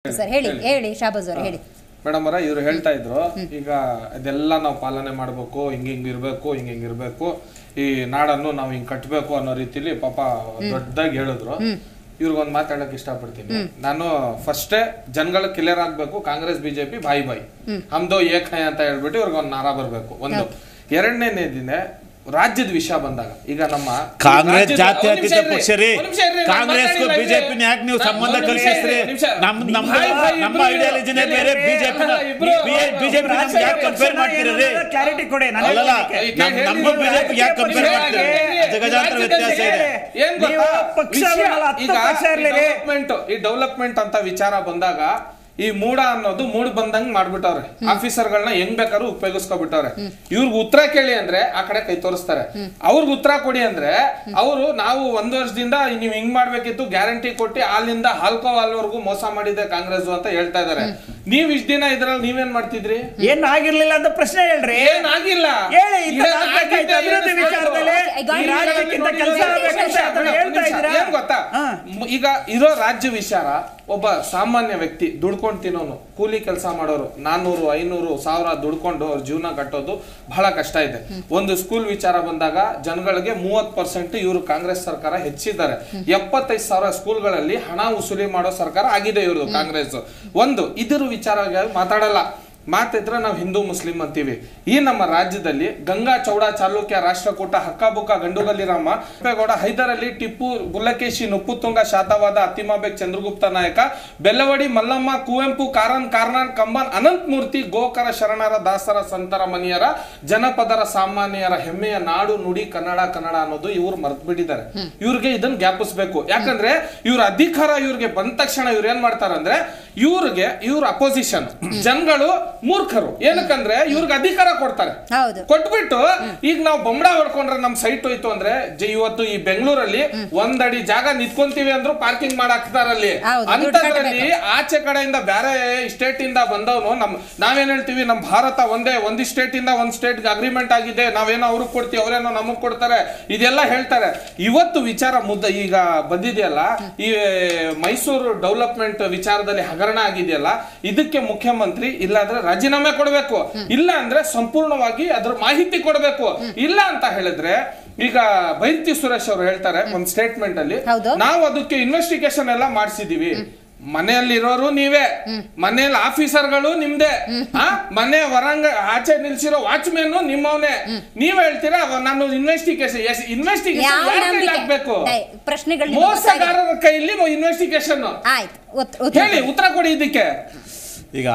sir ಹೇಳಿ ಹೇಳಿ ಶಾಬಾಜ್ ಅವರು ಹೇಳಿ ಮೇಡಮ್ ಅವರ ಇವರು ಹೇಳ್ತಾ ಇದ್ರು ಈಗ ಇದೆಲ್ಲ ನಾವು ಪಾಲನೆ ಮಾಡಬೇಕು ಹಿಂಗಿರ್ಬೇಕು ಹಿಂಗಿರ್ಬೇಕು ಈ ನಾಡನ್ನು ನಾವು ಹಿಂಗ್ ಕಟ್ಟಬೇಕು ಅನ್ನೋ ರೀತಿಲಿ ಪಾಪ ದೊಡ್ಡದಾಗಿ ಹೇಳಿದ್ರು ಇವ್ರಿಗೊಂದು ಮಾತಾಡಕ್ ಇಷ್ಟಪಡ್ತೀನಿ ನಾನು ಫಸ್ಟೇ ಜನಗಳ ಕ್ಲಿಯರ್ ಆಗ್ಬೇಕು ಕಾಂಗ್ರೆಸ್ ಬಿಜೆಪಿ ಬಾಯಿ ಬಾಯಿ ಹಮ್ದೋ ಏಕೈ ಅಂತ ಹೇಳ್ಬಿಟ್ಟು ಇವ್ರಿಗೊಂದು ನಾರ ಬರ್ಬೇಕು ಒಂದು ಎರಡನೇ ದಿನ ರಾಜ್ಯದ ವಿಷಯ ಬಂದಾಗ ಈಗ ನಮ್ಮ ಕಾಂಗ್ರೆಸ್ ಜಾತ್ಯತೀತ ಪಕ್ಷ ರೀ ಕಾಂಗ್ರೆಸ್ ಬಿಜೆಪಿ ಯಾಕೆ ನೀವು ಸಂಬಂಧ ಕಲ್ಪಿಸ್ರಿ ನಮ್ಮ ಐಡಿಯಾಲಜಿನೇ ಬೇರೆ ಬಿಜೆಪಿ ಯಾಕೆ ಕಂಪೇರ್ ಮಾಡ್ತೀರಿ ಕ್ಲಾರಿಟಿ ಕೊಡಿ ನಮ್ಮ ಬಿಜೆಪಿ ಯಾಕೆ ಕಂಪೇರ್ ಮಾಡ್ತೀರಿ ಜಗಜಾಂತರ ವ್ಯತ್ಯಾಸ ಇದೆ ಏನ್ ಗೊತ್ತಾ ಈ ಡೆವಲಪ್ಮೆಂಟ್ ಅಂತ ವಿಚಾರ ಬಂದಾಗ ಈ ಮೂಡ ಅನ್ನೋದು ಮೂಡ್ ಬಂದಂಗ್ ಮಾಡ್ಬಿಟ್ಟವ್ರೆ ಆಫೀಸರ್ಗಳನ್ನ ಹೆಂಗ್ ಬೇಕಾದ್ರೂ ಉಪಯೋಗಿಸ್ಕೊಬಿಟ್ಟವ್ರೆ ಇವ್ರಿಗೆ ಉತ್ತರ ಕೇಳಿ ಅಂದ್ರೆ ಆ ಕಡೆ ಕೈ ತೋರಿಸ್ತಾರೆ ಅವ್ರಿಗೆ ಉತ್ತರ ಕೊಡಿ ಅಂದ್ರೆ ಅವರು ನಾವು 1 ವರ್ಷದಿಂದ ನೀವ್ ಹಿಂಗ್ ಮಾಡ್ಬೇಕಿತ್ತು ಗ್ಯಾರಂಟಿ ಕೊಟ್ಟಿ ಅಲ್ಲಿಂದ ಹಾಲ್ಕೋ ಹಾಲ್ವರೆಗೂ ಮೋಸ ಮಾಡಿದೆ ಕಾಂಗ್ರೆಸ್ ಅಂತ ಹೇಳ್ತಾ ಇದಾರೆ ನೀವ್ ಇಷ್ಟ ದಿನ ಇದ್ರಲ್ಲಿ ನೀವೇನ್ ಮಾಡ್ತಿದ್ರಿ ಏನ್ ಆಗಿರ್ಲಿಲ್ಲ ಅಂತ ಪ್ರಶ್ನೆ ಹೇಳ್ರಿ ಏನಾಗಿಲ್ಲ ಏನ್ ಗೊತ್ತಾ ಈಗ ಇರೋ ರಾಜ್ಯ ವಿಚಾರ ಒಬ್ಬ ಸಾಮಾನ್ಯ ವ್ಯಕ್ತಿ ದುಡ್ಕೊಂಡು ತಿನ್ನೋನು ಕೂಲಿ ಕೆಲಸ ಮಾಡೋರು 400 500 1000 ದುಡ್ಕೊಂಡು ಅವ್ರ ಜೀವನ ಕಟ್ಟೋದು ಬಹಳ ಕಷ್ಟ ಇದೆ ಒಂದು ಸ್ಕೂಲ್ ವಿಚಾರ ಬಂದಾಗ ಜನಗಳಿಗೆ 30% ಇವರು ಕಾಂಗ್ರೆಸ್ ಸರ್ಕಾರ ಹೆಚ್ಚಿದ್ದಾರೆ 75,000 ಸ್ಕೂಲ್ಗಳಲ್ಲಿ ಹಣ ವಸೂಲಿ ಮಾಡೋ ಸರ್ಕಾರ ಆಗಿದೆ ಇವರು ಕಾಂಗ್ರೆಸ್ ಒಂದು ಇದ್ರ ವಿಚಾರ ಮಾತಾಡಲ್ಲ ಮಾತಿದ್ರೆ ನಾವು ಹಿಂದೂ ಮುಸ್ಲಿಂ ಅಂತೀವಿ ಈ ನಮ್ಮ ರಾಜ್ಯದಲ್ಲಿ ಗಂಗಾ ಚೌಡ ಚಾಲುಕ್ಯ ರಾಷ್ಟ್ರಕೂಟ ಹಕ್ಕಬುಕ್ಕ ಗಂಡುಗಲ್ಲಿ ರಾಮ ಕೆಂಪೇಗೌಡ ಹೈದರಲ್ಲಿ ಟಿಪ್ಪು ಬುಲ್ಲಕೇಶಿ ನುಪ್ಪುತುಂಗ ಶಾತವಾದ ಅತಿಮಾಬೇಗ್ ಚಂದ್ರಗುಪ್ತ ನಾಯಕ ಬೆಲ್ಲವಡಿ ಮಲ್ಲಮ್ಮ ಕುವೆಂಪು ಕಾರ್ನಾಡ್ ಕಂಬನ್ ಅನಂತ ಮೂರ್ತಿ ಗೋಕರ ಶರಣರ ದಾಸರ ಸಂತರ ಮನಿಯರ ಜನಪದರ ಸಾಮಾನ್ಯರ ಹೆಮ್ಮೆಯ ನಾಡು ನುಡಿ ಕನ್ನಡ ಅನ್ನೋದು ಇವ್ರು ಮರ್ತ್ ಬಿಟ್ಟಿದ್ದಾರೆ ಇವ್ರಿಗೆ ಇದನ್ನ ಜ್ಞಾಪಿಸ್ಬೇಕು ಯಾಕಂದ್ರೆ ಇವ್ರ ಅಧಿಕಾರ ಇವ್ರಿಗೆ ಬಂದ ತಕ್ಷಣ ಇವ್ರು ಏನ್ ಮಾಡ್ತಾರಂದ್ರೆ ಇವ್ರ ಅಪೋಸಿಷನ್ ಜನಗಳು ಮೂರ್ಖರು ಏನಕ್ಕಂದ್ರೆ ಇವ್ರಿಗೆ ಅಧಿಕಾರ ಕೊಡ್ತಾರೆ ಕೊಟ್ಬಿಟ್ಟು ಈಗ ನಾವು ಬೊಂಬಡ ಹೊಡ್ಕೊಂಡ್ರೆ ನಮ್ ಸೈಟ್ ಹೋಯ್ತು ಅಂದ್ರೆ ಇವತ್ತು ಈ ಬೆಂಗಳೂರಲ್ಲಿ 1 ಅಡಿ ಜಾಗ ನಿಂತ್ಕೊಂತೀವಿ ಅಂದ್ರು ಪಾರ್ಕಿಂಗ್ ಮಾಡಾಕ್ತಾರಲ್ಲಿ ಅಂತದ್ರಲ್ಲಿ ಆಚೆ ಕಡೆಯಿಂದ ಬೇರೆ ಸ್ಟೇಟ್ ಇಂದ ಬಂದವನು ನಾವೇನ್ ಹೇಳ್ತೀವಿ ನಮ್ ಭಾರತ ಒಂದು ಸ್ಟೇಟ್ ಇಂದ ಒಂದ್ ಸ್ಟೇಟ್ ಅಗ್ರಿಮೆಂಟ್ ಆಗಿದೆ ನಾವೇನೋ ಅವ್ರಿಗೆ ಕೊಡ್ತೀವಿ ಅವ್ರೇನೋ ನಮಗ್ ಕೊಡ್ತಾರೆ ಇದೆಲ್ಲ ಹೇಳ್ತಾರೆ ಇವತ್ತು ವಿಚಾರ ಈಗ ಬಂದಿದೆಯಲ್ಲ ಈ ಮೈಸೂರು ಡೆವಲಪ್ಮೆಂಟ್ ವಿಚಾರದಲ್ಲಿ ಹಗರಣ ಆಗಿದೆಯಲ್ಲ ಇದಕ್ಕೆ ಮುಖ್ಯಮಂತ್ರಿ ಇಲ್ಲಾಂದ್ರೆ ರಾಜೀನಾಮೆ ಕೊಡಬೇಕು ಇಲ್ಲ ಅಂದ್ರೆ ಸಂಪೂರ್ಣವಾಗಿ ಅದ್ರ ಮಾಹಿತಿ ಕೊಡಬೇಕು ಇಲ್ಲ ಅಂತ ಹೇಳಿದ್ರೆ ಈಗ ಬೈರತಿ ಸುರೇಶ್ ಅವರು ಹೇಳ್ತಾರೆ ಒಂದ್ ಸ್ಟೇಟ್ಮೆಂಟ್ ಅಲ್ಲಿ ನಾವು ಅದಕ್ಕೆ ಇನ್ವೆಸ್ಟಿಗೇಷನ್ ಎಲ್ಲ ಮಾಡಿಸಿದೀವಿ ಮನೆಯಲ್ಲಿರೋರು ನೀವೇ ಮನೆಯಲ್ಲಿ ಆಫೀಸರ್ಗಳು ನಿಮ್ದೇ ಮನೆ ಹೊರಂಗ ಆಚೆ ನಿಲ್ಸಿರೋ ವಾಚ್ಮೆನ್ ನಿಮ್ಮವನೇ ನೀವ್ ಹೇಳ್ತೀರಾ ನಾನು ಇನ್ವೆಸ್ಟಿಗೇಷನ್ ಆಗ್ಬೇಕು ಮೋಸಗಾರರ ಕೈಲಿ ಇನ್ವೆಸ್ಟಿಗೇಷನ್ ಹೇಳಿ ಉತ್ತರ ಕೊಡಿ ಇದಕ್ಕೆ ಈಗ